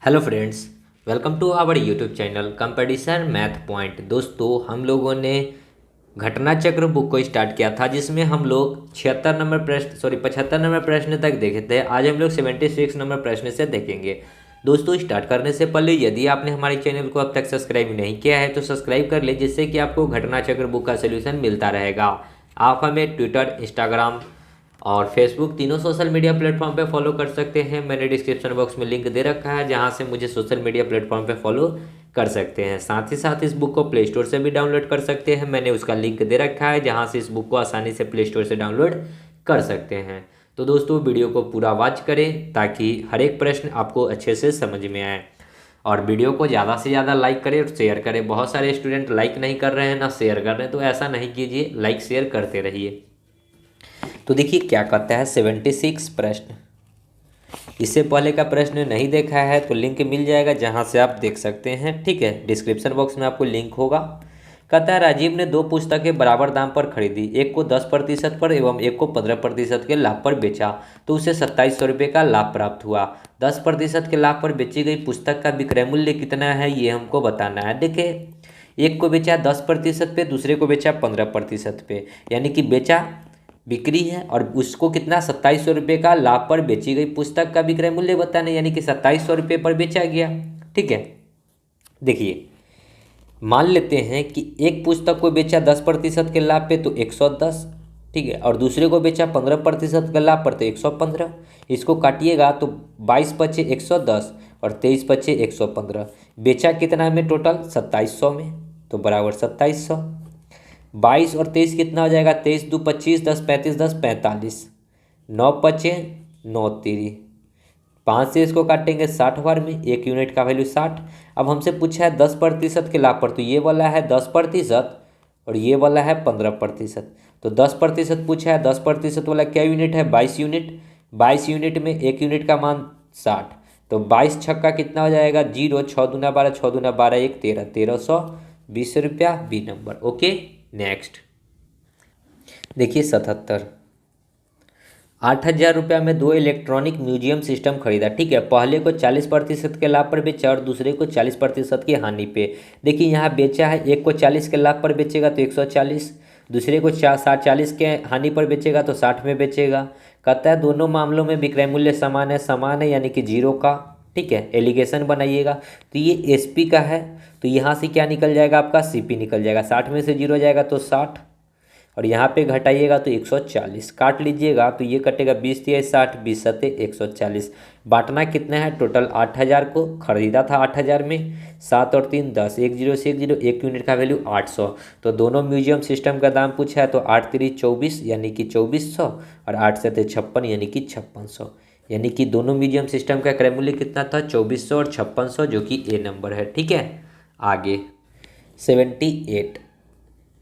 Hello friends, welcome to our YouTube channel competition math point. दोस्तों, हम लोगों ने घटना चक्र बुक को स्टार्ट किया था जिसमें हम लोग 75 नंबर प्रश्न तक देखे थे। आज हम लोग 76 नंबर प्रश्न से देखेंगे। दोस्तों, स्टार्ट करने से पहले यदि आपने हमारे चैनल को अब तक सब्सक्राइब नहीं किया है तो सब्सक्राइब कर ले, जिससे कि आपको घटना चक्र बुक का सोल्यूशन मिलता रहेगा। आप हमें ट्विटर, इंस्टाग्राम और फेसबुक तीनों सोशल मीडिया प्लेटफॉर्म पे फॉलो कर सकते हैं। मैंने डिस्क्रिप्शन बॉक्स में लिंक दे रखा है जहां से मुझे सोशल मीडिया प्लेटफॉर्म पे फॉलो कर सकते हैं। साथ ही साथ इस बुक को प्ले स्टोर से भी डाउनलोड कर सकते हैं। मैंने उसका लिंक दे रखा है जहां से इस बुक को आसानी से प्ले स्टोर से डाउनलोड कर सकते हैं। तो दोस्तों, वीडियो को पूरा वॉच करें ताकि हर एक प्रश्न आपको अच्छे से समझ में आए, और वीडियो को ज़्यादा से ज़्यादा लाइक करें और शेयर करें। बहुत सारे स्टूडेंट लाइक नहीं कर रहे हैं ना शेयर कर रहे हैं, तो ऐसा नहीं कीजिए, लाइक शेयर करते रहिए। तो देखिए क्या कहता है 76 प्रश्न। इससे पहले का प्रश्न नहीं देखा है तो लिंक मिल जाएगा जहां से आप देख सकते हैं। ठीक है, डिस्क्रिप्शन बॉक्स में आपको लिंक होगा। कहता है राजीव ने दो पुस्तकें बराबर दाम पर खरीदी, एक को 10% पर एवं एक को 15% के लाभ पर बेचा, तो उसे 2700 रुपये का लाभ प्राप्त हुआ। 10% के लाभ पर बेची गई पुस्तक का विक्रय मूल्य कितना है, ये हमको बताना है। देखिए, एक को बेचा 10% पे, दूसरे को बेचा 15% पे, यानी कि बेचा बिक्री है और उसको कितना 2700 रुपये का लाभ पर बेची गई पुस्तक का विक्रय मूल्य बताना, यानी कि 2700 रुपये पर बेचा गया। ठीक है, देखिए मान लेते हैं कि एक पुस्तक को बेचा 10% के लाभ पे तो 110, ठीक है, और दूसरे को बेचा 15% के लाभ पर तो 115। इसको काटिएगा तो 22 × 110 और 23 × 115। बेचा कितना में टोटल 2700 में, तो बराबर 2700। 22 और 23 कितना हो जाएगा, 23 2 25, 10 35, 10 45, 9 बचे 9 तिरी, 5 से इसको काटेंगे 60 बार में, 1 यूनिट का वैल्यू 60। अब हमसे पूछा है 10% के लाभ पर, तो ये वाला है 10% और ये वाला है 15%। तो 10% पूछा है, 10% वाला क्या यूनिट है, 22 यूनिट। 22 यूनिट में 1 यूनिट का मान 60, तो 22 छक्का कितना हो जाएगा, 0, 6 दूना 12, 6 दूना 12, 1 13, 1320 रुपया, बी नंबर। ओके, नेक्स्ट देखिए 77। 8,000 रुपया में दो इलेक्ट्रॉनिक म्यूजियम सिस्टम खरीदा। ठीक है, पहले को 40% के लाभ पर बेचा और दूसरे को 40% की हानि पे। देखिए यहाँ बेचा है, एक को 40 के लाभ पर बेचेगा तो 140, दूसरे को 40 के हानि पर बेचेगा तो 60 में बेचेगा। कहता है दोनों मामलों में विक्रय मूल्य समान है यानी कि 0 का। ठीक है, एलिगेशन बनाइएगा। तो ये एसपी का है, तो यहाँ से क्या निकल जाएगा, आपका सीपी निकल जाएगा। 60 में से 0 जाएगा तो 60, और यहाँ पे घटाइएगा तो 140, काट लीजिएगा तो ये कटेगा 20 तिया 60, 20 सत्ते 140। बांटना कितना है, टोटल 8,000 को खरीदा था 8,000 में, 7 और 3 10, 1 0 से 1 0, 1 यूनिट का वैल्यू 800। तो दोनों म्यूजियम सिस्टम का दाम पूछा है, तो 8 3 24 यानी कि 2400 और 8 7 56 यानी कि 5600। यानी कि दोनों म्यूजियम सिस्टम का क्रय मूल्य कितना था, 2400 और 5600, जो कि ए नंबर है। ठीक है, आगे 78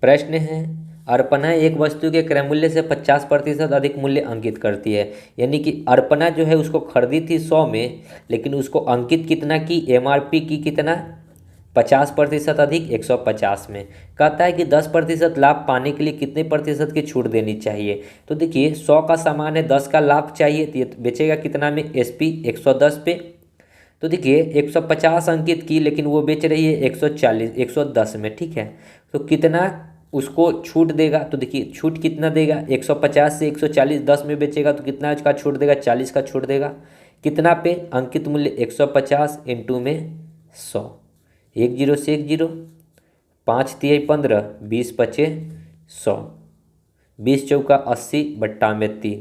प्रश्न है। अर्पणा एक वस्तु के क्रय मूल्य से 50% अधिक मूल्य अंकित करती है। यानी कि अर्पणा जो है उसको खरीदी थी 100 में, लेकिन उसको अंकित कितना की, एमआरपी की कितना, 50% अधिक 150 में। कहता है कि 10% लाभ पाने के लिए कितने प्रतिशत की छूट देनी चाहिए। तो देखिए 100 का सामान है, 10 का लाभ चाहिए, तो ये बेचेगा कितना में, एसपी 110 पे। तो देखिए 150 अंकित की, लेकिन वो बेच रही है 140 110 में। ठीक है, तो कितना उसको छूट देगा, तो देखिए छूट कितना देगा, 150 से 140 10 में बेचेगा तो कितना का छूट देगा, 40 का छूट देगा। कितना पे, अंकित मूल्य 150 इंटू में 100, 1 0 से 1 0, 5 तिया 15, 20 पचे 100, 20 चौका 80 बट्टा में 3,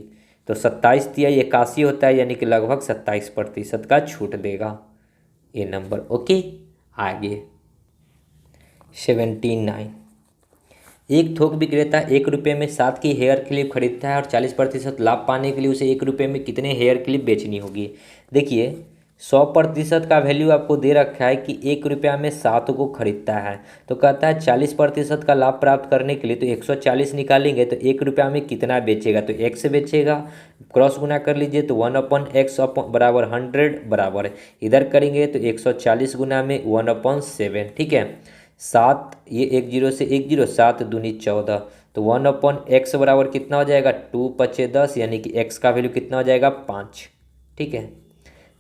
तो 27 तिया 81 होता है, यानी कि लगभग 27% का छूट देगा, ये नंबर। ओके, आगे 79। एक थोक विक्रेता 1 रुपये में 7 की हेयर क्लिप खरीदता है और 40% लाभ पाने के लिए उसे 1 रुपये में कितने हेयर क्लिप बेचनी होगी। देखिए 100% का वैल्यू आपको दे रखा है कि 1 रुपया में 7 को खरीदता है, तो कहता है 40% का लाभ प्राप्त करने के लिए तो 140 निकालेंगे तो 1 रुपया में कितना बेचेगा, तो x से बेचेगा। क्रॉस गुना कर लीजिए तो 1/x बराबर 100 बराबर, इधर करेंगे तो 140 गुना में 1/7। ठीक है, 7 ये 1 0 से 1 0, 7 दूनी 14, तो 1/x बराबर कितना हो जाएगा, 2 5 10, यानी कि x का वैल्यू कितना हो जाएगा 5। ठीक है,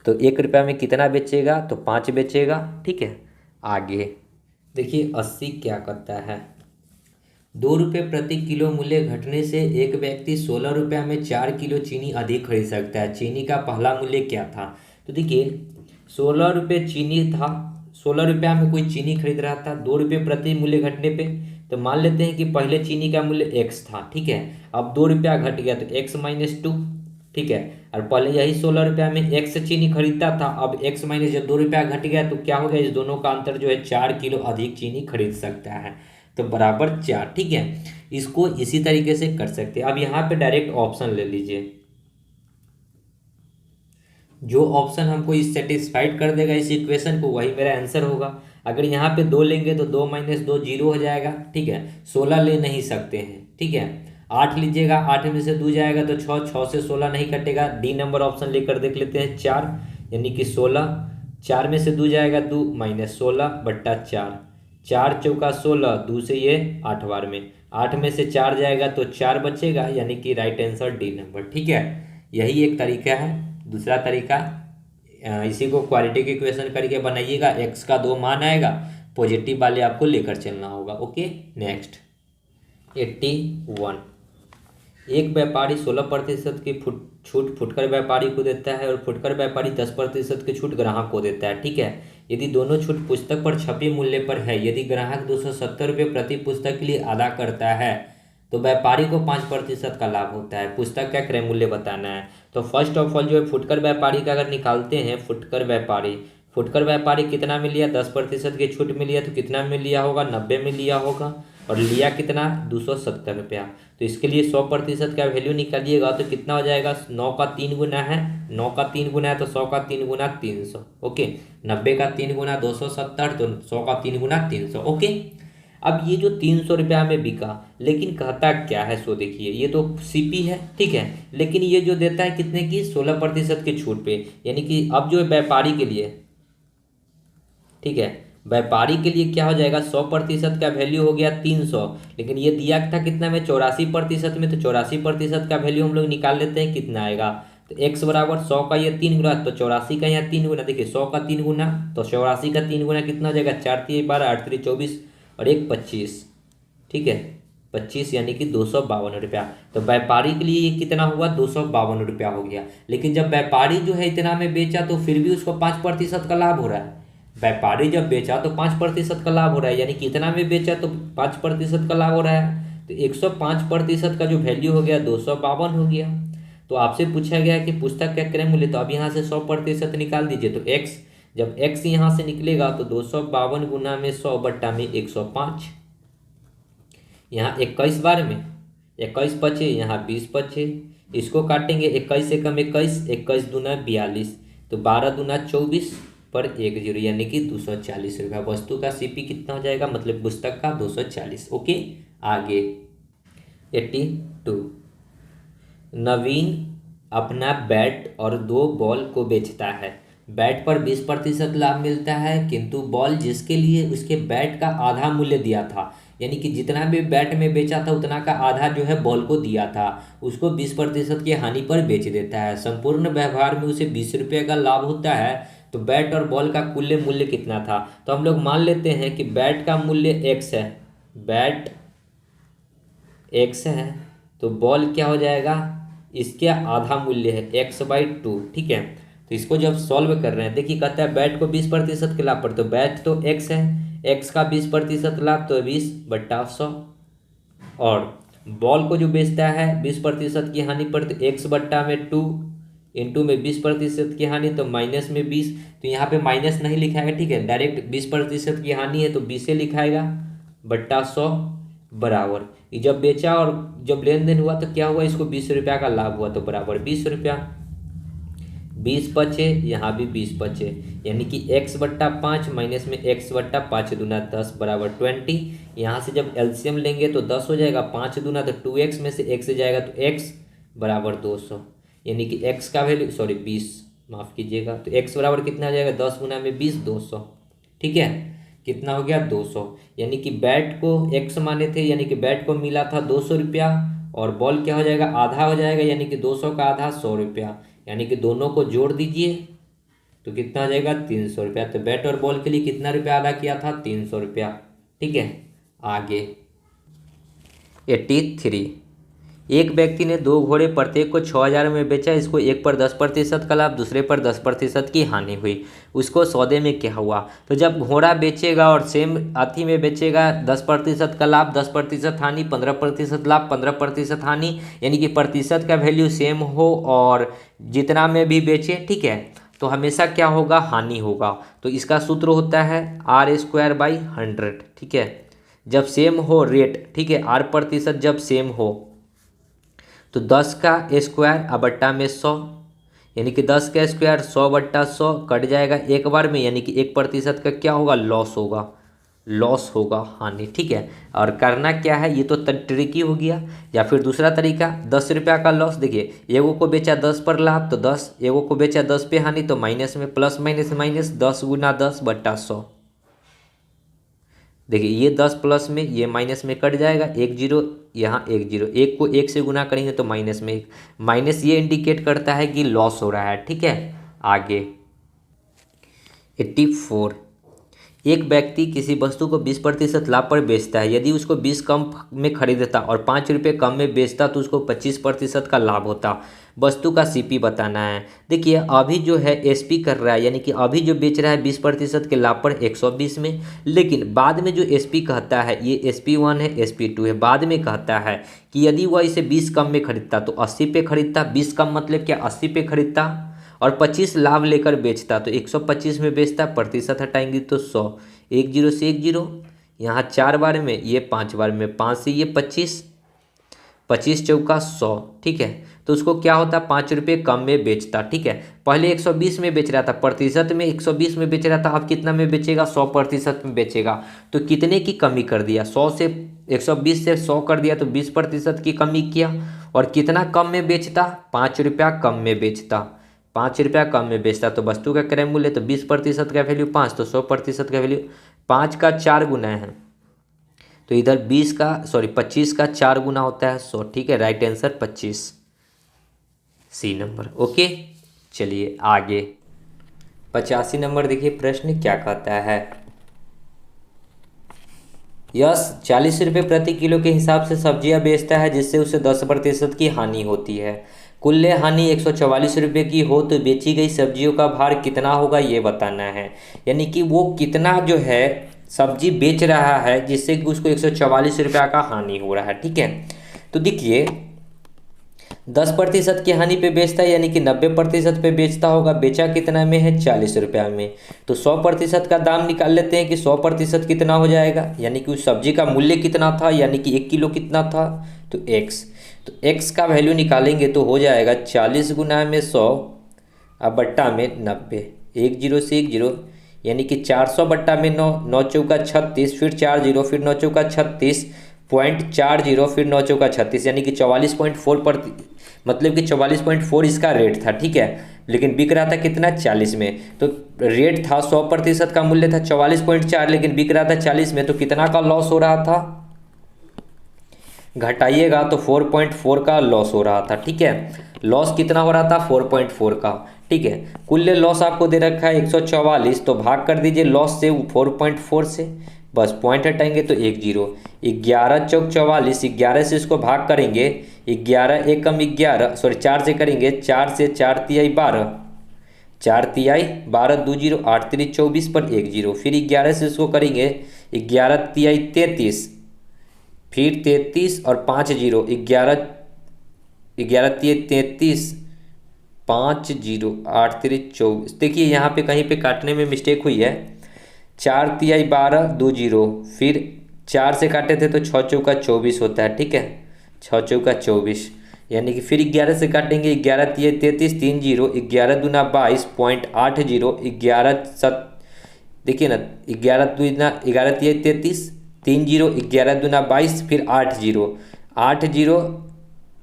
तो 1 रुपया में कितना बेचेगा, तो 5 बेचेगा। ठीक है, आगे देखिए 80 क्या करता है। 2 रुपये प्रति किलो मूल्य घटने से एक व्यक्ति 16 रुपया में 4 किलो चीनी अधिक खरीद सकता है। चीनी का पहला मूल्य क्या था? तो देखिए 16 रुपये चीनी था, 16 रुपया में कोई चीनी खरीद रहा था, 2 रुपये प्रति मूल्य घटने पे। तो मान लेते हैं कि पहले चीनी का मूल्य एक्स था। ठीक है, अब 2 रुपया घट गया तो x-2। ठीक है, और पहले यही 16 रुपया में एक्स चीनी खरीदता था, अब एक्स माइनस जब 2 रुपया घट गया तो क्या हो गया, इस दोनों का अंतर जो है 4 किलो अधिक चीनी खरीद सकता है, तो बराबर 4। ठीक है, इसको इसी तरीके से कर सकते हैं। अब यहाँ पे डायरेक्ट ऑप्शन ले लीजिए, जो ऑप्शन हमको इस सेटिस्फाइड कर देगा इस इक्वेशन को वही मेरा आंसर होगा। अगर यहाँ पे 2 लेंगे तो 2 - 2 0 हो जाएगा। ठीक है, 16 ले नहीं सकते हैं। ठीक है, 8 लीजिएगा, 8 में से 2 जाएगा तो 6, 6 से 16 नहीं कटेगा। डी नंबर ऑप्शन लेकर देख लेते हैं, 4 यानी कि 16। 4 में से 2 जाएगा, 2 - 16/4, 4 चौका 16, 2 से ये 8 बार में, 8 में से 4 जाएगा तो 4 बचेगा, यानी कि राइट आंसर डी नंबर। ठीक है, यही एक तरीका है। दूसरा तरीका, इसी को क्वालिटी की इक्वेशन करके बनाइएगा, एक्स का 2 मान आएगा, पॉजिटिव वाले आपको लेकर चलना होगा। Okay, next 81। एक व्यापारी 16% की छूट फुटकर व्यापारी को देता है और फुटकर व्यापारी 10% की छूट ग्राहक को देता है। ठीक है, यदि दोनों छूट पुस्तक पर छपे मूल्य पर है, यदि ग्राहक 270 रुपये प्रति पुस्तक के लिए अदा करता है तो व्यापारी को 5% का लाभ होता है। पुस्तक का क्रय मूल्य बताना है। तो फर्स्ट ऑफ ऑल जो है फुटकर व्यापारी का अगर निकालते हैं, फुटकर व्यापारी कितना में लिया, 10% की छूट में लिया, तो कितना में लिया होगा, 90 में लिया होगा, और लिया कितना, 270 रुपया। तो इसके लिए 100% का वैल्यू निकालिएगा तो कितना हो जाएगा, 9 का 3 गुना है, 9 का 3 गुना है तो 100 का 3 गुना 300। ओके, 90 का 3 गुना 270, तो 100 का 3 गुना 300। ओके, अब ये जो 300 रुपया में बिका, लेकिन कहता क्या है, सो देखिए ये तो सीपी है। ठीक है, लेकिन ये जो देता है कितने की, 16% की छूट पे, यानी कि अब जो है व्यापारी के लिए, ठीक है, व्यापारी के लिए क्या हो जाएगा, 100% का वैल्यू हो गया 300, लेकिन ये दिया था कितना में, 84% में, तो 84% का वैल्यू हम लोग निकाल लेते हैं, कितना आएगा, तो x बराबर 100 का ये 3 गुना, तो 84 का यहाँ 3 गुना, देखिए 100 का 3 गुना, तो 84 का 3 गुना कितना हो जाएगा, 4 3 12, 8 3 24 और 1 25। ठीक है, 25 यानी कि 252 रुपया। तो व्यापारी के लिए ये कितना हुआ, 252 रुपया हो गया। लेकिन जब व्यापारी जो है इतना में बेचा तो फिर भी उसको 5% का लाभ हो रहा है। व्यापारी जब बेचा तो 5% का लाभ हो रहा है, यानी कि इतना में बेचा तो 5% का लाभ हो रहा है। तो 105% का जो वैल्यू हो गया 252 हो गया। तो आपसे पूछा गया है कि पुस्तक का क्रय मूल्य, तो अब यहाँ से 100% निकाल दीजिए, तो x, जब x यहाँ से निकलेगा तो 252 गुना में 100 बट्टा में 105, यहाँ 21 बार में 21 बचे, यहाँ 20 बचे, इसको काटेंगे, 21 से कम 21, 21 दूना 42, तो 12 दूना 24 पर 1 0, यानी कि 240 रुपया। वस्तु का सीपी कितना हो जाएगा, मतलब पुस्तक का 240। ओके, आगे 82। नवीन अपना बैट और 2 बॉल को बेचता है। बैट पर 20% लाभ मिलता है, किंतु बॉल जिसके लिए उसके बैट का आधा मूल्य दिया था, यानी कि जितना भी बैट में बेचा था उतना का आधा जो है बॉल को दिया था, उसको 20% की हानि पर बेच देता है। संपूर्ण व्यवहार में उसे 20 रुपये का लाभ होता है, तो बैट और बॉल का कुल मूल्य कितना था। तो हम लोग मान लेते हैं कि बैट का मूल्य x है, बैट x है, तो बॉल क्या हो जाएगा, इसके आधा मूल्य है x/2। ठीक है, तो इसको जब सॉल्व कर रहे हैं, देखिए कहता है बैट को 20% के लाभ पर, तो बैट तो x है, x का 20% लाभ तो 20/100, और बॉल को जो बेचता है 20% की हानि पर, तो x/2 इंटू में 20% की हानि, तो माइनस में 20, तो यहाँ पे माइनस नहीं लिखाएगा। ठीक है, डायरेक्ट 20% की हानि है तो 20 से लिखाएगा बट्टा 100 बराबर, ये जब बेचा और जब लेन देन हुआ तो क्या हुआ, इसको 20 रुपया का लाभ हुआ, तो बराबर 20 रुपया, 20 बचे, यहाँ भी 20 बचे, यानी कि x/5 माइनस में x/5 दूना 10 बराबर 20। यहाँ से जब एलसीएम लेंगे तो 10 हो जाएगा, 5 दूना तो 2x में से x जाएगा, तो x बराबर 200, यानी कि x का वैल्यू 20, माफ़ कीजिएगा, तो x बराबर कितना हो जाएगा, 10 गुना में 20, 200। ठीक है, कितना हो गया, 200, यानी कि बैट को x माने थे, यानी कि बैट को मिला था 200 रुपया, और बॉल क्या हो जाएगा, आधा हो जाएगा, यानी कि 200 का आधा 100 रुपया, यानी कि दोनों को जोड़ दीजिए, तो कितना हो जाएगा 300 रुपया। तो बैट और बॉल के लिए कितना रुपया अदा किया था 300 रुपया। ठीक है, आगे 83। एक व्यक्ति ने 2 घोड़े प्रत्येक को 6,000 में बेचा। इसको एक पर 10% का लाभ, दूसरे पर 10% की हानि हुई। उसको सौदे में क्या हुआ? तो जब घोड़ा बेचेगा और सेम अथी में बेचेगा, 10% का लाभ 10% हानि, 15% लाभ 15% हानि, यानी कि प्रतिशत का वैल्यू सेम हो और जितना में भी बेचे, ठीक है, तो हमेशा क्या होगा? हानि होगा। तो इसका सूत्र होता है R²/100। ठीक है, जब सेम हो रेट, ठीक है, R प्रतिशत जब सेम हो तो 10 का स्क्वायर अब बट्टा में 100, यानी कि 10 का स्क्वायर 100/100 कट जाएगा एक बार में, यानी कि 1% का क्या होगा? लॉस होगा, लॉस होगा, हानि। ठीक है, और करना क्या है? ये तो ट्रिकी हो गया। या फिर दूसरा तरीका, 10 रुपया का लॉस। देखिए, एगो को बेचा 10 पर लाभ तो 10, एगो को बेचा 10 पे हानि तो माइनस में, प्लस माइनस माइनस, 10 × 10/100। देखिए, ये 10 प्लस में, ये माइनस में कट जाएगा, 1 0, यहाँ 1 0, एक को 1 से गुना करेंगे तो माइनस में 1, माइनस ये इंडिकेट करता है कि लॉस हो रहा है। ठीक है, आगे 84। एक व्यक्ति किसी वस्तु को 20% लाभ पर बेचता है। यदि उसको 20 कम में खरीदता और 5 रुपये कम में बेचता तो उसको 25% का लाभ होता। वस्तु का सीपी बताना है। देखिए, अभी जो है एसपी कर रहा है, यानी कि अभी जो बेच रहा है 20% के लाभ पर 120 में, लेकिन बाद में जो एसपी कहता है, ये SP1 है, SP2 है, बाद में कहता है कि यदि वह इसे 20 कम में खरीदता तो 80 पे खरीदता। 20 कम मतलब क्या? 80 पे खरीदता और 25 लाभ लेकर बेचता तो 125 में बेचता। प्रतिशत हटाएंगे तो 100, 1 0 से 1 0, यहाँ 4 बार में, ये 5 बार में, 5 से ये 25, 25 चौका 100। ठीक है, तो उसको क्या होता? 5 रुपये कम में बेचता। ठीक है, पहले 120 में बेच रहा था, प्रतिशत में 120 में बेच रहा था, अब कितना में बेचेगा? 100% में बेचेगा। तो कितने की कमी कर दिया? 100 से 120 से 100 कर दिया तो 20% की कमी किया। और कितना कम में बेचता? 5 रुपया कम में बेचता, 5 रुपया कम में बेचता। तो वस्तु का क्रय मूल्य तो 20% का वैल्यू 5, तो 100% का वैल्यू 5 का 4 गुना है, तो इधर 25 का 4 गुना होता है 100। ठीक है, right answer 25, C number. Okay, चलिए आगे 85 नंबर देखिए, प्रश्न क्या कहता है? यश 40 रुपये प्रति किलो के हिसाब से सब्जियां बेचता है, जिससे उसे 10% की हानि होती है। कुल हानि 144 रुपये की हो तो बेची गई सब्जियों का भार कितना होगा, ये बताना है। यानी कि वो कितना जो है सब्जी बेच रहा है जिससे कि उसको 144 रुपया का हानि हो रहा है। ठीक है, तो देखिए 10% की हानि पे बेचता है, यानी कि 90% पे बेचता होगा। बेचा कितना में है? 40 रुपया में। तो 100% का दाम निकाल लेते हैं कि 100% कितना हो जाएगा, यानी कि उस सब्जी का मूल्य कितना था, यानी कि 1 किलो कितना था, तो x। तो x का वैल्यू निकालेंगे तो हो जाएगा 40 गुना में 100 अब बट्टा में 90, 1 0 से 1 0, यानी कि 400 बट्टा में 9, 9 चौका 36, फिर 4 0, फिर 9 चौका 36.40, फिर 9 चौका 36, यानी कि 44.4 मतलब कि 44.4 इसका रेट था। ठीक है, लेकिन बिक रहा था कितना? 40 में। तो रेट था 100% का मूल्य था 44.4, लेकिन बिक रहा था 40 में, तो कितना का लॉस हो रहा था? घटाइएगा तो 4.4 का लॉस हो रहा था। ठीक है, लॉस कितना हो रहा था? 4.4 का। ठीक है, कुल लॉस आपको दे रखा है 144, तो भाग कर दीजिए लॉस से 4.4 से, बस पॉइंट हटाएंगे तो 1 0, 11 चौक 44, 11 से इसको भाग करेंगे, 11 एकम 11, सॉरी 4 से करेंगे, 4 से 4 तिहाई 12, 4 तिहाई 12, 2 0, 8 3 24 पर 1 0, फिर 11 से इसको करेंगे 11 तिहाई 33, फिर 33 और 5 0, 11 तिहाई 33, 5 0, 8 3 24। देखिए यहाँ पे कहीं पे काटने में मिस्टेक हुई है, 4 तिहाई 12, 2 0, फिर 4 से काटे थे तो 6 चौका 24 होता है। ठीक है, 6 चौका 24, यानी कि फिर 11 से काटेंगे, 11 तिहाई 33, 3 0, 11 दूना 22.80, 11 7, देखिए ना, 11 दूना 11 तिहाई 33, 3 0, 11 दूना 22, फिर 8 0, 8 0,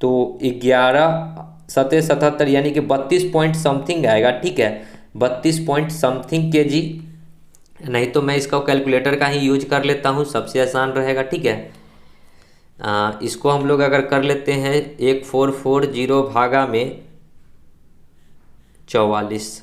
तो 11 7 77, यानी कि 32 पॉइंट समथिंग आएगा। ठीक है, 32 पॉइंट समथिंग kg, नहीं तो मैं इसका कैलकुलेटर का ही यूज कर लेता हूँ, सबसे आसान रहेगा। ठीक है, इसको हम लोग अगर कर लेते हैं 1440 भागा में 44,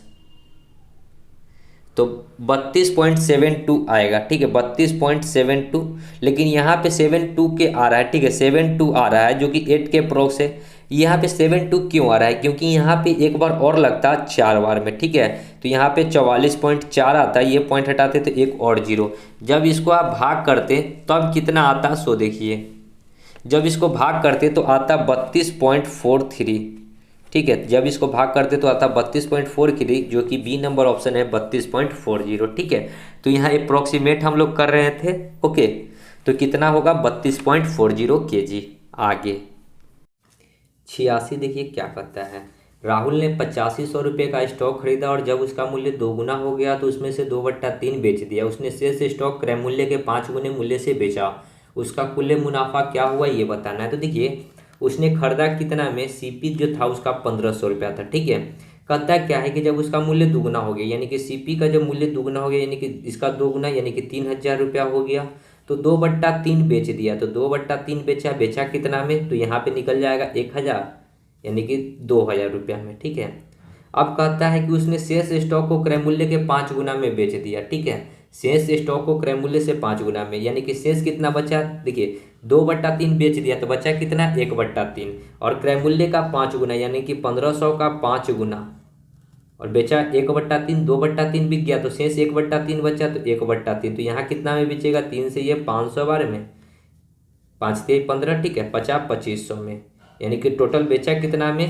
तो 32.72 आएगा, ठीक है, 32.72। लेकिन यहाँ पे 72 के आ रहा है, ठीक है, 72 आ रहा है जो कि 8 के अप्रोक्स है। यहाँ पे 72 क्यों आ रहा है? क्योंकि यहाँ पे एक बार और लगता है 4 बार में, ठीक है। तो यहाँ पे 44.4 आता है, ये पॉइंट हटाते तो एक और जीरो। जब इसको आप भाग करते तब कितना आता है सो देखिए, जब इसको भाग करते तो आता 32.43, ठीक है। जब इसको भाग करते तो आता 32.43, जो कि बी नंबर ऑप्शन है 32.40, ठीक है। तो यहाँ अप्रोक्सीमेट हम लोग कर रहे थे, ओके। तो कितना होगा 32.40 kg। आगे 86 देखिए क्या कहता है। राहुल ने 8500 रुपये का स्टॉक खरीदा और जब उसका मूल्य 2 गुना हो गया तो उसमें से 2/3 बेच दिया। उसने शेष स्टॉक क्रय मूल्य के 5 गुने मूल्य से बेचा। उसका कुल मुनाफा क्या हुआ ये बताना है। तो देखिए उसने खरीदा कितना में, सीपी जो था उसका 1500 रुपया था, ठीक है। कहता क्या है कि जब उसका मूल्य दुगुना हो गया, यानी कि सीपी का जब मूल्य दुगुना हो गया, यानी कि इसका 2 गुना यानी कि 3000 रुपया हो गया। तो 2/3 बेच दिया, तो 2/3 बेचा, बेचा कितना में, तो यहाँ पे निकल जाएगा 1000 यानी कि 2000 रुपया में, ठीक है। अब कहता है कि उसने शेष स्टॉक को क्रय मूल्य के 5 गुना में बेच दिया, ठीक है। शेष स्टॉक को क्रय मूल्य से 5 गुना में, यानी कि शेष कितना बचा, देखिए 2/3 बेच दिया तो बचा कितना 1/3, और क्रय मूल्य का 5 गुना यानी कि 1500 का 5 गुना, और बेचा 1/3, 2/3 बिक गया तो शेष 1/3 बचा तो 1/3। तो यहाँ कितना में बेचेगा, 3 से ये 500 बार में, 5 से 15, ठीक है, 2500 में, यानी कि टोटल बेचा कितना में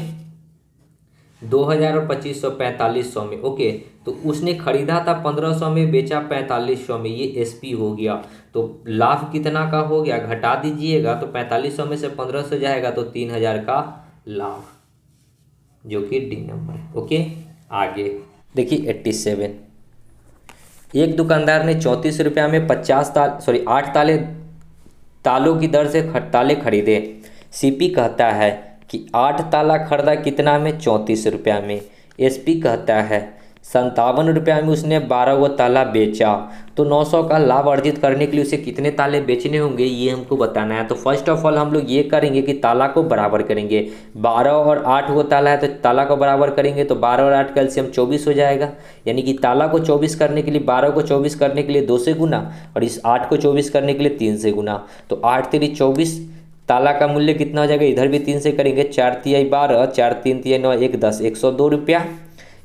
2000 और 2500 4500 में, ओके। तो उसने खरीदा था 1500 में, बेचा 4500 में, ये एसपी हो गया। तो लाभ कितना का हो गया, घटा दीजिएगा तो 4500 में से 1500 जाएगा तो 3000 का लाभ, जो कि डी नंबर है, ओके। आगे देखिए 87। एक दुकानदार ने 34 रुपया में 8 तालों की दर से ताले खरीदे। सीपी कहता है कि 8 ताला खरीदा कितना में, 34 रुपया में। एसपी कहता है 57 रुपया में उसने 12 वो ताला बेचा। तो 900 का लाभ अर्जित करने के लिए उसे कितने ताले बेचने होंगे ये हमको बताना है। तो फर्स्ट ऑफ ऑल हम लोग ये करेंगे कि ताला को बराबर करेंगे। 12 और 8 वो ताला है तो ताला को बराबर करेंगे तो 12 और 8 का एलसीएम 24 हो जाएगा। यानी कि ताला को 24 करने के लिए 12 को 24 करने के लिए 2 से गुना और इस 8 को 24 करने के लिए 3 से गुना। तो 8 3 24, ताला का मूल्य कितना हो जाएगा, इधर भी 3 से करेंगे, 4 3 12, 4 3 3 9 1 10, 102 रुपया।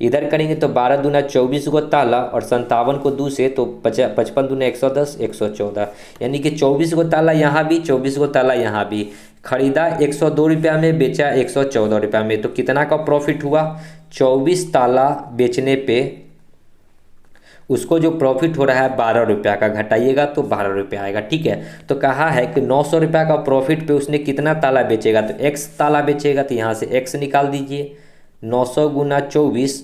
इधर करेंगे तो 12 दूना 24 को ताला और 57 को 2 से तो 55 दूना 110 114, यानी कि 24 को ताला यहाँ भी 24 को ताला यहाँ भी। खरीदा 102 रुपया में, बेचा 114 रुपया में। तो कितना का प्रॉफिट हुआ, 24 ताला बेचने पे उसको जो प्रॉफिट हो रहा है 12 रुपया का, घटाइएगा तो 12 रुपया आएगा, ठीक है। तो कहा है कि 900 रुपया का प्रॉफिट पे उसने कितना ताला बेचेगा, तो x ताला बेचेगा। तो यहाँ से x निकाल दीजिए, 900 गुना 24,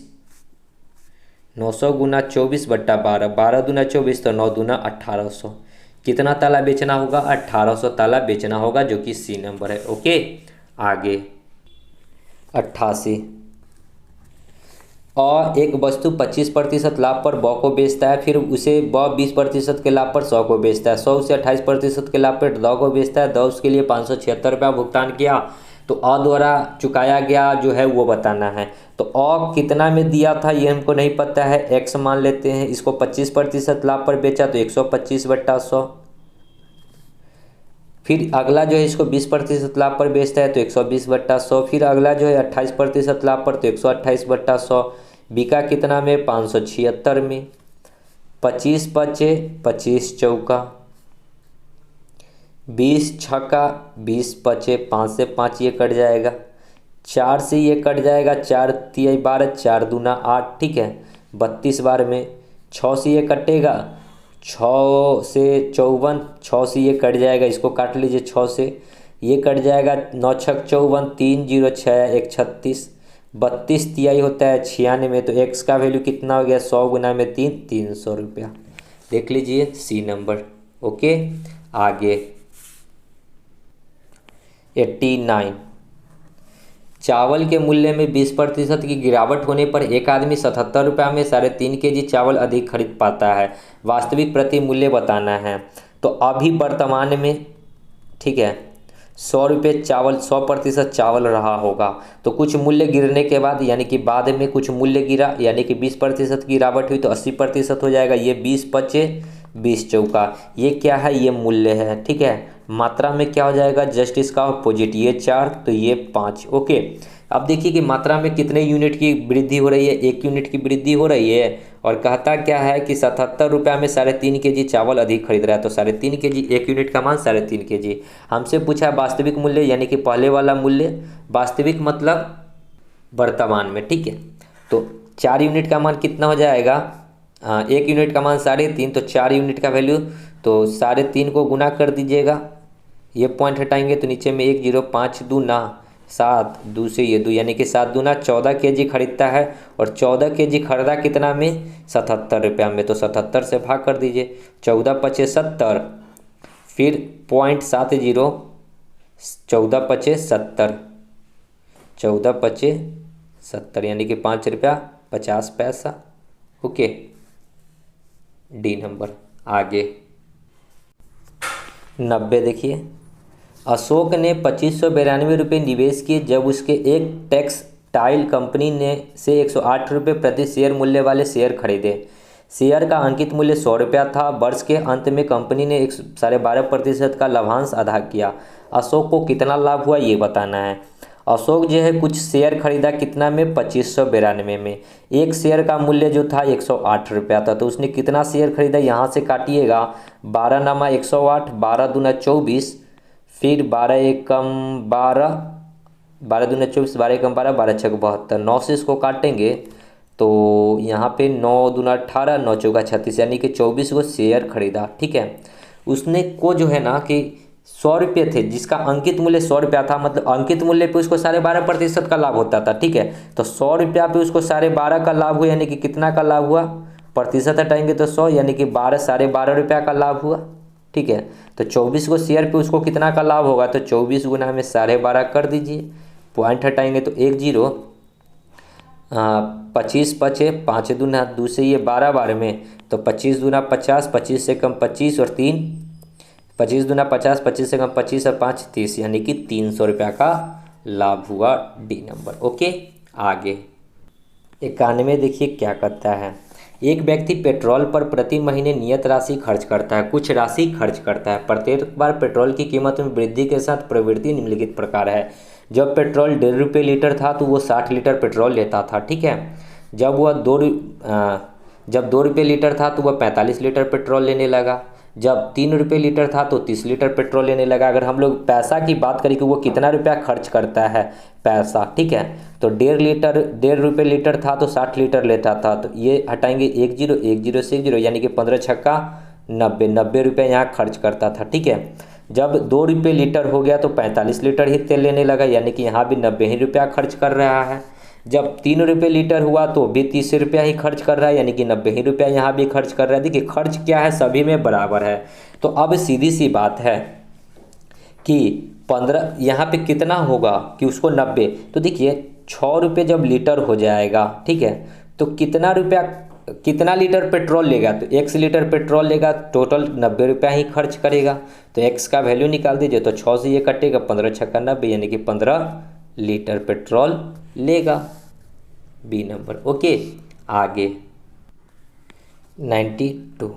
900 गुना 24 बट्टा 12, 12 दूना 24 तो 9 दूना 1800। कितना ताला बेचना होगा, 1800 ताला बेचना होगा, जो कि सी नंबर है, ओके। आगे 88। और एक वस्तु 25% लाभ पर ब को बेचता है, फिर उसे ब 20% के लाभ पर 100 को बेचता है। 100 उसे 28% के लाभ पर द को बेचता है। द उसके लिए 576 रुपया भुगतान किया। तो अ द्वारा चुकाया गया जो है वो बताना है। तो अ कितना में दिया था ये हमको नहीं पता है, एक्स मान लेते हैं। इसको 25% लाभ पर बेचा तो 125 बट्टा 100। फिर अगला जो है इसको 20% लाभ पर बेचता है तो 120 बट्टा 100। फिर अगला जो है 28% लाभ पर तो 128 बट्टा 100। बिका कितना में, 576 में। 25 बचे, 25 चौका, 20 छक्का, 20 बचे, 5 से 5 ये कट जाएगा, 4 से ये कट जाएगा, 4 3 12, 4 दूना 8, ठीक है। 32 बार में 6 से ये कटेगा, 6 से 54, 6 से ये कट जाएगा, इसको काट लीजिए, 6 से ये कट जाएगा, 9 छक 54, 3 0 6 1 36, 32 तिहाई होता है 96। तो एक्स का वैल्यू कितना हो गया, 100 गुना में 3, 300 रुपया। देख लीजिए सी नंबर, ओके। आगे 89। चावल के मूल्य में 20% की गिरावट होने पर एक आदमी 77 रुपया में 3.5 kg चावल अधिक खरीद पाता है। वास्तविक प्रति मूल्य बताना है। तो अभी वर्तमान में, ठीक है, 100 रुपये चावल 100% चावल रहा होगा, तो कुछ मूल्य गिरने के बाद यानी कि बाद में कुछ मूल्य गिरा यानी कि 20% गिरावट हुई तो 80% हो जाएगा। ये 20 बचे 20 चौका, ये क्या है, ये मूल्य है। ठीक है, मात्रा में क्या हो जाएगा, जस्ट इसका अपोजिट, ये 4 तो ये 5। ओके, अब देखिए कि मात्रा में कितने यूनिट की वृद्धि हो रही है, 1 यूनिट की वृद्धि हो रही है। और कहता क्या है कि 77 रुपये में 3.5 kg चावल अधिक खरीद रहा है, तो 3.5 kg, 1 यूनिट का मान 3.5 kg। हमसे पूछा वास्तविक मूल्य यानी कि पहले वाला मूल्य, वास्तविक मतलब वर्तमान में। ठीक है, तो 4 यूनिट का मान कितना हो जाएगा, 1 यूनिट का मान 3.5, तो 4 यूनिट का वैल्यू, तो 3.5 को गुना कर दीजिएगा, ये पॉइंट हटाएंगे तो नीचे में 1 0, 5 दूना 7, 2 से ये 2 यानी कि 7 दूना 14 kg खरीदता है। और 14 kg खरीदा कितना में, 77 रुपया में, तो 77 से भाग कर दीजिए, 14 पचे 70, फिर .70, 14 पचे 70, 14 पचे 70 यानी कि 5 रुपया 50 पैसा। Okay, D number. आगे 90 देखिए, अशोक ने 2592 रुपये निवेश किए जब उसके एक टेक्सटाइल कंपनी ने से 108 रुपये प्रति शेयर मूल्य वाले शेयर खरीदे। शेयर का अंकित मूल्य 100 रुपया था। वर्ष के अंत में कंपनी ने 12.5% का लाभांश अदा किया। अशोक को कितना लाभ हुआ ये बताना है। अशोक जो है कुछ शेयर खरीदा कितना में, 2592 में। एक शेयर का मूल्य जो था 108 रुपया था, तो उसने कितना शेयर खरीदा, यहाँ से काटिएगा, 12 नामा 108, 12 दूना 24, फिर 12 एकम 12, 12 दूना 24, 12 एकम 12, 12 छक 72, 9 से इसको काटेंगे तो यहाँ पे 9 दूना 18, 9 चौका 36 यानी कि 24 को शेयर खरीदा। ठीक है, उसने को जो है ना कि 100 रुपये थे, जिसका अंकित मूल्य 100 रुपया था, मतलब अंकित मूल्य पे उसको 12.5% का लाभ होता था। ठीक है, तो 100 रुपया पे उसको 12.5 का लाभ हुआ, यानी कि कितना का लाभ हुआ, प्रतिशत हटाएंगे तो 100 यानी कि 12 रुपया का लाभ हुआ। ठीक है, तो 24 को शेयर पे उसको कितना का लाभ होगा, तो 24 गुना में 12.5 कर दीजिए, पॉइंट हटाएंगे तो 1 0, 25 पचे 5 दूना 2 से ये 12 12 में, तो 25 दूना 50, 25 से कम 25 और 3, 25 दूना 50, 25 से कम 25 और 5 30 यानी कि 300 रुपया का लाभ हुआ। D number. ओके, आगे 91 देखिए क्या करता है। एक व्यक्ति पेट्रोल पर प्रति महीने नियत राशि खर्च करता है, कुछ राशि खर्च करता है। प्रत्येक बार पेट्रोल की कीमत में वृद्धि के साथ प्रवृत्ति निम्नलिखित प्रकार है। जब पेट्रोल 1.5 रुपये लीटर था तो वो 60 लीटर पेट्रोल लेता था। ठीक है, जब 2 रुपये लीटर था तो वह 45 लीटर पेट्रोल लेने लगा। जब 3 रुपये लीटर था तो 30 लीटर पेट्रोल लेने लगा। अगर हम लोग पैसा की बात करें कि वो कितना रुपया खर्च करता है पैसा, ठीक है, तो 1.5 रुपये लीटर था तो 60 लीटर लेता था, तो ये हटाएंगे 1 0, 1 0 से 1 0 यानी कि 15 छक्का 90 रुपये यहाँ खर्च करता था। ठीक है, जब 2 रुपये लीटर हो गया तो 45 लीटर ही तेल लेने लगा, यानी कि यहाँ भी 90 ही रुपया खर्च कर रहा है। जब 3 रुपये लीटर हुआ तो भी 30 रुपया ही खर्च कर रहा है, यानी कि 90 ही रुपया यहाँ भी खर्च कर रहा है। देखिए खर्च क्या है, सभी में बराबर है। तो अब सीधी सी बात है कि 15 यहाँ पे कितना होगा कि उसको 90, तो देखिए 6 रुपये जब लीटर हो जाएगा, ठीक है, तो कितना लीटर पेट्रोल लेगा, तो 1 लीटर पेट्रोल लेगा, टोटल 90 रुपया ही खर्च करेगा। तो x का वैल्यू निकाल दीजिए, तो 6 से ये कटेगा, 15 छक्का 90 यानी कि 15 लीटर पेट्रोल लेगा। B number. ओके, आगे 92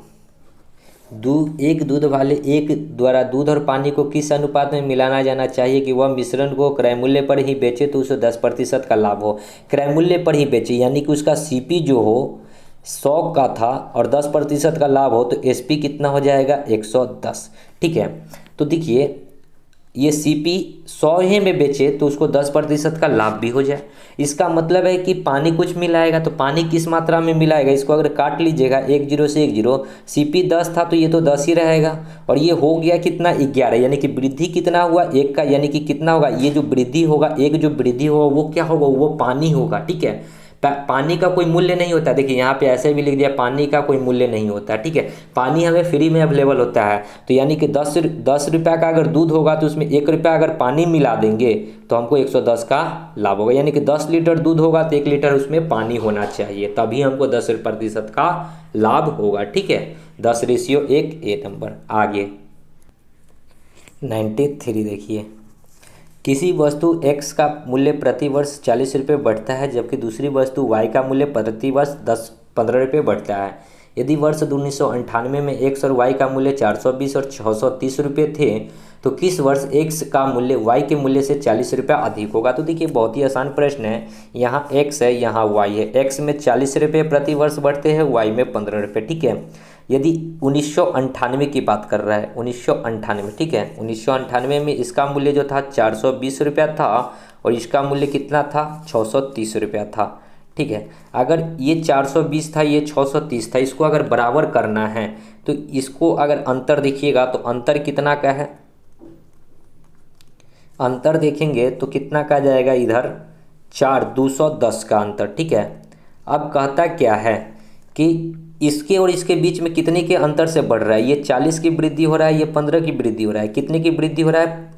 एक दूध वाले एक द्वारा दूध और पानी को किस अनुपात में मिलाना जाना चाहिए कि वह मिश्रण को क्रय मूल्य पर ही बेचे तो उसे 10% का लाभ हो। क्रय मूल्य पर ही बेचे यानी कि उसका सीपी जो हो 100 का था और 10% का लाभ हो, तो एसपी कितना हो जाएगा 110। ठीक है, तो देखिए ये सीपी 100 ही में बेचे तो उसको 10% का लाभ भी हो जाए। इसका मतलब है कि पानी कुछ मिलाएगा, तो पानी किस मात्रा में मिलाएगा, इसको अगर काट लीजिएगा 1 0 से 1 0, सीपी 10 था तो ये तो 10 ही रहेगा, और ये हो गया कितना 11, यानी कि वृद्धि कितना हुआ 1 का, यानी कि कितना होगा, ये जो वृद्धि होगा, एक जो वृद्धि होगा वो क्या होगा, वो पानी होगा। ठीक है, पानी का कोई मूल्य नहीं होता। देखिए यहाँ पे ऐसे भी लिख दिया, पानी का कोई मूल्य नहीं होता। ठीक है, पानी हमें फ्री में अवेलेबल होता है, तो यानी कि 10 रुपया का अगर दूध होगा तो उसमें 1 रुपया अगर पानी मिला देंगे तो हमको 110 का लाभ होगा। यानी कि 10 लीटर दूध होगा तो 1 लीटर उसमें पानी होना चाहिए, तभी हमको 10% का लाभ होगा। ठीक है, 10:1 ए नंबर। आगे 93 देखिए, किसी वस्तु x का मूल्य प्रति वर्ष 40 रुपये बढ़ता है जबकि दूसरी वस्तु y का मूल्य प्रति वर्ष 15 रुपये बढ़ता है। यदि वर्ष 1998 में x और y का मूल्य 420 और 630 रुपये थे तो किस वर्ष x का मूल्य y के मूल्य से 40 रुपये अधिक होगा। तो देखिए बहुत ही आसान प्रश्न है। यहाँ x है, यहाँ y है। x में 40 रुपये प्रति वर्ष बढ़ते हैं, y में 15 रुपये। ठीक है। यदि 1998 की बात कर रहा है, 1998, ठीक है, 1998 में इसका मूल्य जो था 420 रुपया था और इसका मूल्य कितना था, 630 रुपया था। ठीक है। अगर ये 420 था, ये 630 था, इसको अगर बराबर करना है तो इसको अगर अंतर देखिएगा तो अंतर कितना का है, अंतर देखेंगे तो कितना का जाएगा, इधर 210 का अंतर। ठीक है। अब कहता क्या है कि इसके और इसके बीच में कितने के अंतर से बढ़ रहा है, ये 40 की वृद्धि हो रहा है, ये 15 की वृद्धि हो रहा है। कितने की वृद्धि हो रहा है,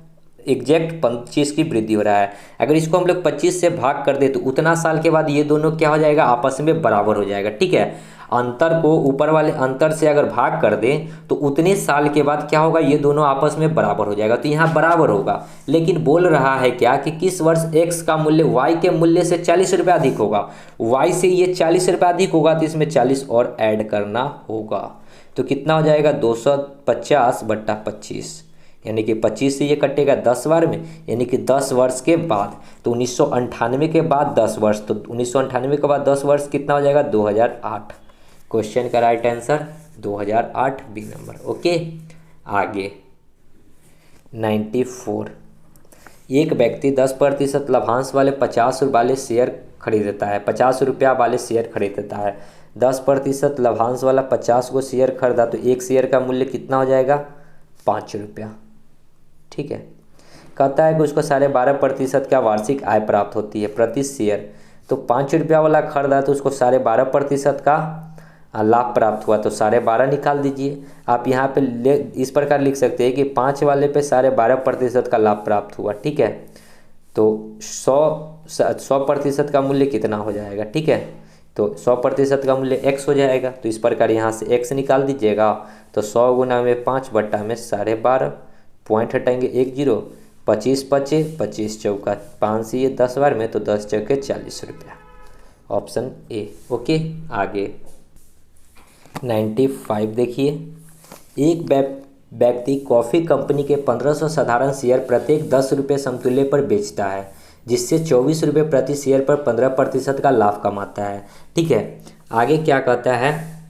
एग्जैक्ट 25 की वृद्धि हो रहा है। अगर इसको हम लोग 25 से भाग कर दे तो उतना साल के बाद ये दोनों क्या हो जाएगा, आपस में बराबर हो जाएगा। ठीक है। अंतर को ऊपर वाले अंतर से अगर भाग कर दें तो उतने साल के बाद क्या होगा, ये दोनों आपस में बराबर हो जाएगा। तो यहाँ बराबर होगा, लेकिन बोल रहा है क्या कि किस वर्ष x का मूल्य y के मूल्य से 40 रुपये अधिक होगा। y से ये 40 रुपये अधिक होगा तो इसमें 40 और ऐड करना होगा। तो कितना हो जाएगा, 250/25, यानी कि 25 से ये कटेगा 10 बार में, यानी कि 10 वर्ष के बाद। तो 1998 के बाद 10 वर्ष, तो 1998 के बाद 10 वर्ष कितना हो जाएगा, 2008। क्वेश्चन का right answer 2008 B number. Okay. आगे 94, एक व्यक्ति 10% लाभांश वाले 50 वाले शेयर खरीदता है, 50 रुपया वाले शेयर खरीदता है। 10% लाभांश वाला 50 को शेयर खरीदा तो एक शेयर का मूल्य कितना हो जाएगा, 5 रुपया। ठीक है। कहता है कि उसको 12.5% का वार्षिक आय प्राप्त होती है प्रति शेयर। तो 5 रुपया वाला खरीदा तो उसको 12.5% का लाभ प्राप्त हुआ, तो 12.5 निकाल दीजिए। आप यहाँ पे इस प्रकार लिख सकते हैं कि 5 वाले पे 12.5% का लाभ प्राप्त हुआ। ठीक है। तो 100% का मूल्य कितना हो जाएगा। ठीक है। तो 100% का मूल्य x हो जाएगा। तो इस प्रकार यहाँ से x निकाल दीजिएगा। तो 100 गुना में 5 बट्टा में 12.5, पॉइंट हटाएंगे 1 0, 25 बचे, 25 चौका 5 से ये 10 बार में, तो 10 चौके 40 रुपया। Option A. ओके। आगे 95 देखिए, एक व्यक्ति कॉफ़ी कंपनी के 1500 साधारण शेयर प्रत्येक 10 रुपये समतुल्य पर बेचता है, जिससे 24 रुपये प्रति शेयर पर 15% का लाभ कमाता है। ठीक है। आगे क्या कहता है,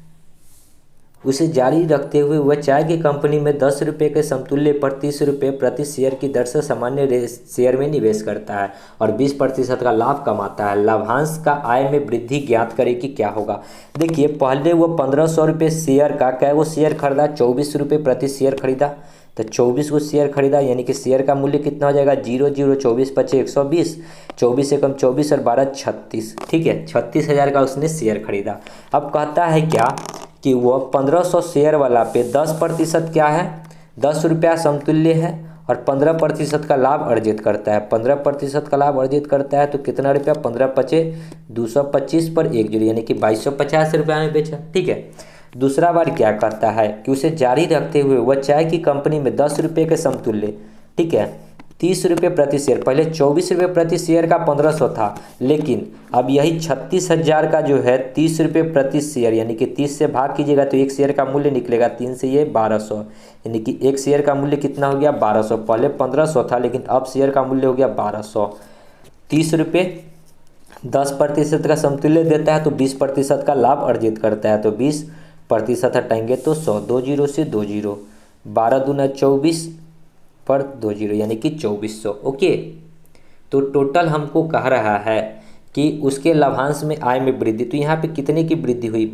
उसे जारी रखते हुए वह चाय की कंपनी में 10 रुपये के समतुल्य पर 30 रुपये प्रति शेयर की दर से सामान्य शेयर में निवेश करता है और 20% का लाभ कमाता है। लाभांश का आय में वृद्धि ज्ञात करें कि क्या होगा। देखिए पहले वो 1500 रुपये शेयर का क्या वो शेयर खरीदा, 24 रुपये प्रति शेयर खरीदा। तो 24 को शेयर खरीदा, यानी कि शेयर का मूल्य कितना हो जाएगा, 0 0 24 5 120, 24 से कम 24 और 12 36। ठीक है। 36,000 का उसने शेयर खरीदा। अब कहता है क्या कि वह 1500 शेयर वाला पे 10% क्या है, 10 रुपया समतुल्य है और 15% का लाभ अर्जित करता है। 15% का लाभ अर्जित करता है तो कितना रुपया, 15 पचे 225 पर 1 0, यानी कि 2250 रुपया में बेचा। ठीक है। दूसरा बार क्या करता है कि उसे जारी रखते हुए वह चाय की कंपनी में 10 रुपये के समतुल्य, ठीक है, 30 रुपये प्रति शेयर, पहले 24 रुपये प्रति शेयर का 1500 था, लेकिन अब यही 36,000 का जो है 30 रुपये प्रति शेयर, यानी कि 30 से भाग कीजिएगा तो एक शेयर का मूल्य निकलेगा, 3 से ये 1200, यानी कि एक शेयर का मूल्य कितना हो गया, 1200। पहले 1500 था लेकिन अब शेयर का मूल्य हो गया 1200। 30 रुपये 10% का समतुल्य देता है तो 20% का लाभ अर्जित करता है, तो 20% हटाएंगे तो 100, 2 0 से 2 0, 12 दूना 24 पर 2 0, यानी कि 2400। ओके। तो टोटल हमको कह रहा है कि उसके लाभांश में आय में वृद्धि, तो यहाँ पे कितने की वृद्धि हुई,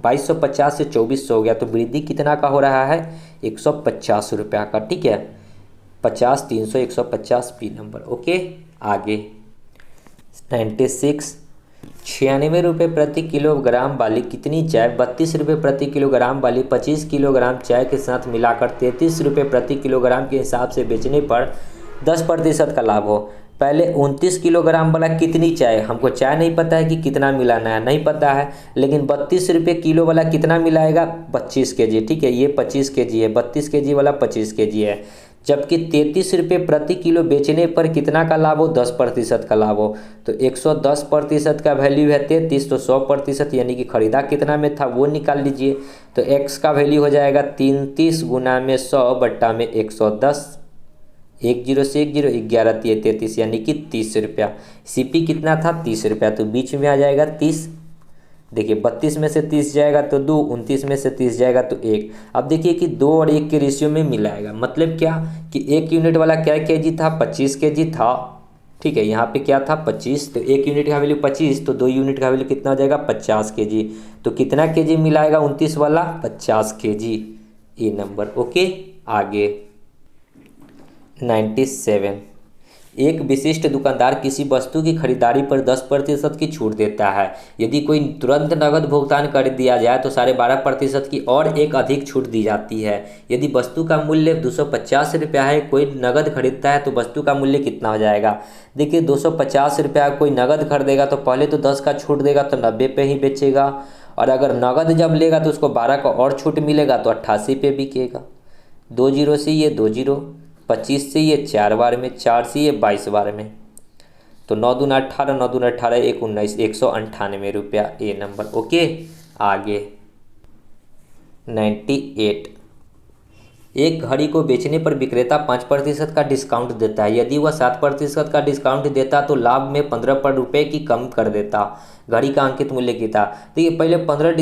2250 से 2400 हो गया, तो वृद्धि कितना का हो रहा है, 150 रुपया का। ठीक है। 50 300 150 बी नंबर। ओके। आगे 96, 96 रुपये प्रति किलोग्राम वाली कितनी चाय 32 रुपये प्रति किलोग्राम वाली 25 किलोग्राम चाय के साथ मिलाकर 33 रुपये प्रति किलोग्राम के हिसाब से बेचने पर 10% का लाभ हो। पहले 29 किलोग्राम वाला कितनी चाय, हमको चाय नहीं पता है कि कितना मिलाना है, नहीं पता है, लेकिन 32 रुपये किलो वाला कितना मिलाएगा, 25 kg। ठीक है। ये 25 kg है, 32 kg वाला 25 kg है, जबकि 33 रुपये प्रति किलो बेचने पर कितना का लाभ हो, 10% का लाभ हो। तो 110% का वैल्यू है 33, तो 100% यानी कि खरीदा कितना में था वो निकाल लीजिए। तो x का वैल्यू हो जाएगा 33 गुना में 100 बट्टा में 110, 10 से 10, 11 तिये 33 यानी कि 30 रुपया। CP कितना था, 30 रुपया, तो बीच में आ जाएगा 30। देखिए 32 में से 30 जाएगा तो 2, 29 में से 30 जाएगा तो 1। अब देखिए कि 2 और 1 के रेशियो में मिलाएगा, मतलब क्या कि 1 यूनिट वाला क्या केजी था, 25 केजी था। ठीक है, यहाँ पे क्या था 25, तो 1 यूनिट का वैल्यू 25, तो 2 यूनिट का वैल्यू कितना हो जाएगा 50 केजी। तो कितना केजी मिलाएगा 29 वाला, 50 केजी, ये नंबर। ओके, आगे 97। एक विशिष्ट दुकानदार किसी वस्तु की खरीदारी पर 10% की छूट देता है। यदि कोई तुरंत नकद भुगतान कर दिया जाए तो 12.5% की और एक अधिक छूट दी जाती है। यदि वस्तु का मूल्य 250 रुपया है, कोई नकद खरीदता है तो वस्तु का मूल्य कितना हो जाएगा। देखिए 250 रुपया कोई नकद खरीदेगा तो पहले तो 10 का छूट देगा तो 90 पे ही बेचेगा, और अगर नकद जब लेगा तो उसको 12 का और छूट मिलेगा तो 88 पे बिकेगा। 2 जीरो से ये 2 जीरो, 25 से ये 4 बार में, 4 से ये 22 बार में, तो 9 दूना 18, 9 दूना 18, 1 19, 198 रुपया, ये नंबर। ओके, आगे 98। एक घड़ी को बेचने पर विक्रेता 5% का डिस्काउंट देता है। यदि वह 7% का डिस्काउंट देता तो लाभ में 15 रुपये की कम कर देता। घड़ी का अंकित मूल्य कितना। देखिए पहले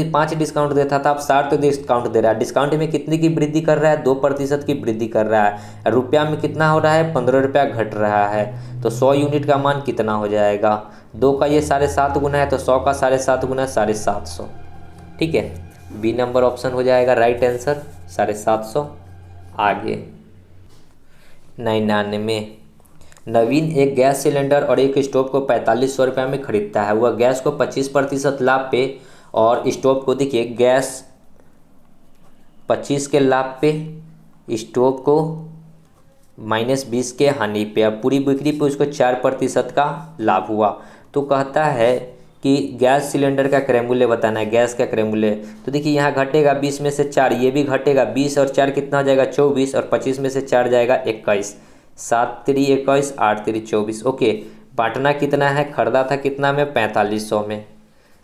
5 डिस्काउंट देता था, अब 60 तो डिस्काउंट दे रहा है। डिस्काउंट में कितने की वृद्धि कर रहा है, 2% की वृद्धि कर रहा है। रुपया में कितना हो रहा है, 15 रुपया घट रहा है। तो 100 यूनिट का मान कितना हो जाएगा, 2 का ये 7.5 गुना है तो 100 का 7.5 गुना 750। ठीक है, बी नंबर ऑप्शन हो जाएगा राइट आंसर, 750। आगे 99। नवीन एक गैस सिलेंडर और एक स्टोव को 4500 रुपये में खरीदता है। वह गैस को 25% लाभ पे और स्टोव को, देखिए गैस 25 के लाभ पे, स्टोव को -20 के हानि पे, अब पूरी बिक्री पे उसको 4% का लाभ हुआ। तो कहता है कि गैस सिलेंडर का क्रय मूल्य बताना है, गैस का क्रय मूल्य। तो देखिए यहाँ घटेगा 20 में से 4, ये भी घटेगा, 20 और 4 कितना हो जाएगा 24, और 25 में से 4 जाएगा 21, 7 3 21, 8 3 24। ओके, बांटना कितना है, खरीदा था कितना में 4500 में,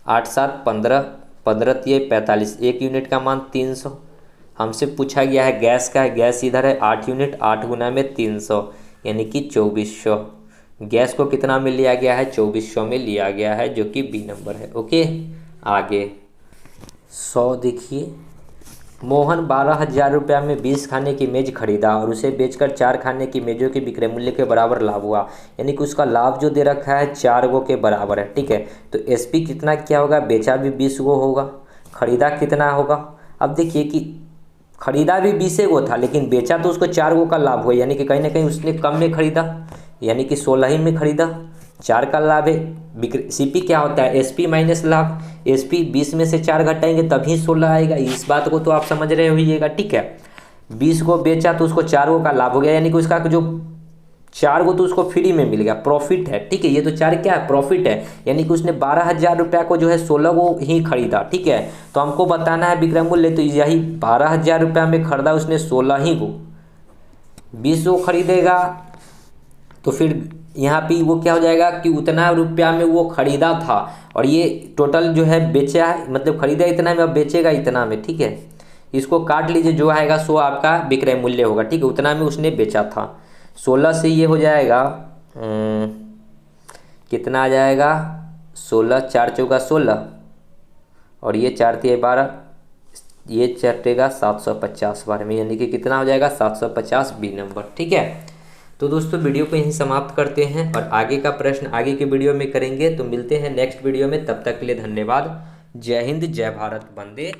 8 7 15, 15 3 45, 1 यूनिट का मान 300। हमसे पूछा गया है गैस का, है गैस इधर है 8 यूनिट, 8 गुना में 300 यानी कि 2400। गैस को कितना में लिया गया है, 2400 में लिया गया है, जो कि बी नंबर है। ओके, आगे 100 देखिए। मोहन 12,000 रुपया में 20 खाने की मेज खरीदा और उसे बेचकर 4 खाने की मेजों के विक्रय मूल्य के बराबर लाभ हुआ। यानी कि उसका लाभ जो दे रखा है 4 गो के बराबर है। ठीक है, तो SP कितना क्या होगा, बेचा भी 20 गो होगा, खरीदा कितना होगा। अब देखिए कि खरीदा भी 20 गो था लेकिन बेचा तो उसको 4 गो का लाभ हुआ, यानी कि कहीं ना कहीं उसने कम में खरीदा, यानी कि 16 ही में खरीदा, 4 का लाभ है। CP क्या होता है, SP माइनस लाभ। SP 20 में से 4 घटाएंगे तभी 16 आएगा, इस बात को तो आप समझ रहे होइएगा। ठीक है, 20 को बेचा तो उसको 4 गो का लाभ हो गया, यानी कि उसका जो 4 गो तो उसको फ्री में मिल गया, प्रॉफिट है। ठीक है, ये तो 4 क्या है, प्रॉफिट है, यानी कि उसने 12,000 रुपया को जो है 16 गो ही खरीदा। ठीक है, तो हमको बताना है विक्रय मूल्य, तो यही 12,000 रुपया में खरीदा उसने 16 ही गो, 20 गो खरीदेगा तो फिर यहाँ पे वो क्या हो जाएगा कि उतना रुपया में वो खरीदा था और ये टोटल जो है बेचा है, मतलब खरीदा इतना में अब बेचेगा इतना में। ठीक है, इसको काट लीजिए, जो आएगा सो आपका विक्रय मूल्य होगा। ठीक है, उतना में उसने बेचा था। 16 से ये हो जाएगा कितना आ जाएगा, 16 4 चौका 16 और ये 4 3 12, ये चटेगा 750 बार में, यानी कि कितना हो जाएगा 750, बी नंबर। ठीक है, तो दोस्तों वीडियो को यहीं समाप्त करते हैं और आगे का प्रश्न आगे के वीडियो में करेंगे। तो मिलते हैं नेक्स्ट वीडियो में, तब तक के लिए धन्यवाद। जय हिंद, जय भारत, वंदे